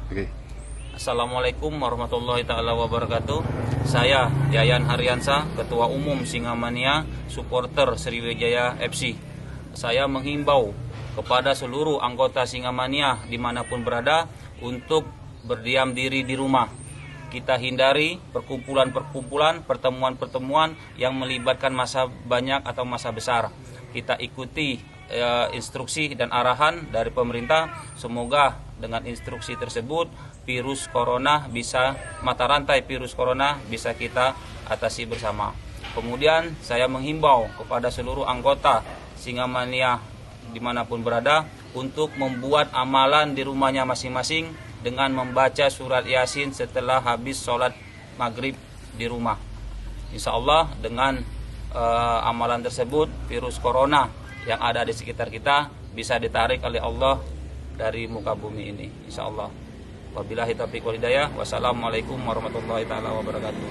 Oke. Assalamualaikum warahmatullahi taala wabarakatuh. Saya Yayan Haryansa, Ketua Umum Singamania, supporter Sriwijaya FC. Saya menghimbau kepada seluruh anggota Singamania dimanapun berada untuk berdiam diri di rumah. Kita hindari perkumpulan-perkumpulan, pertemuan-pertemuan yang melibatkan massa banyak atau massa besar. Kita ikuti instruksi dan arahan dari pemerintah. Semoga dengan instruksi tersebut mata rantai virus corona bisa kita atasi bersama. Kemudian saya menghimbau kepada seluruh anggota Singamania dimanapun berada untuk membuat amalan di rumahnya masing-masing dengan membaca surat Yasin setelah habis sholat maghrib di rumah. Insya Allah dengan amalan tersebut virus corona yang ada di sekitar kita bisa ditarik oleh Allah dari muka bumi ini, insya Allah. Wabillahi taufiq wal hidayah. Wassalamualaikum warahmatullahi taala wabarakatuh.